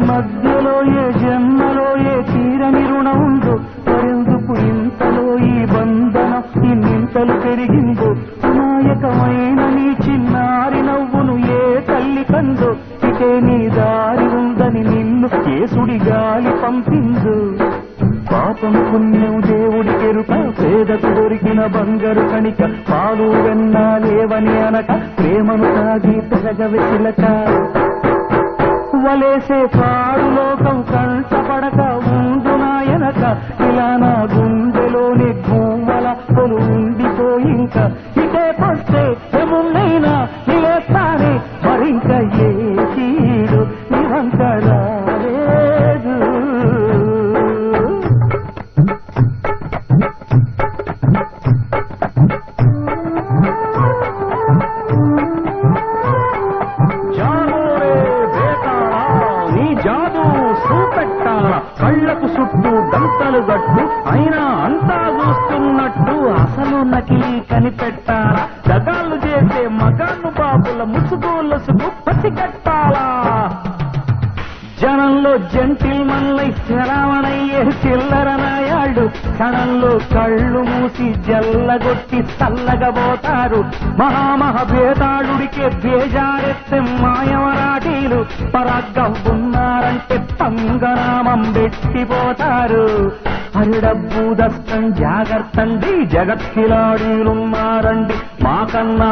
మధ్యలో ఏ జన్మలో ఏ తీరని రుణముందో మరెందుకు ఇంతలో ఈ బంధనం ఇన్నింతలు పెరిగిందో అమాయకమైన నీ చిన్నారి నవ్వును ఏ తల్లి కందో ఇకే నీ దారి ఉందని నిన్ను కేసుడి గాలి పంపిందో పాపం పుణ్యం దేవుడి కెరుక పేదకు దొరికిన బంగారు కణిక పాలు వెన్నా లేవని అనక ప్రేమను తాగి పెరగవెసిలక వలేసే పాడు లోకం కంటపడక ముందు నాయనక ఇలా నా గుండెలోని గువ్వల పొలు ఉండిపోయింక ఇదే పస్తే ఏమున్నైనా నిలేస్తానే మరింక ఏ చీడు నివంతరాలేదు జాదు చూపెట్టాల కళ్లకు చుట్టూ గంటలు గట్టు అయినా అంతా చూస్తున్నట్టు అసలు నకిలీ కనిపెట్టాలా జగాళ్ళు చేసే మగాను బాబుల ముసుగులసుకు పసిగట్టాలా జనంలో జంటిల్మన్లై శరవణయ్యే చిల్లర నాయాళ్ళు క్షణంలో కళ్ళు మూసి జల్లగొట్టి చల్లగబోతారు మహామహభేదాళుడికే బేజారెత్తే మాయవరాటీలు పరాగ్గా ఉన్నారంటే పంగనామం పెట్టిపోతారు హరిడబ్బు దస్తం జాగ్రత్తండి జగత్కిలాడీలున్నారండి మాకన్నా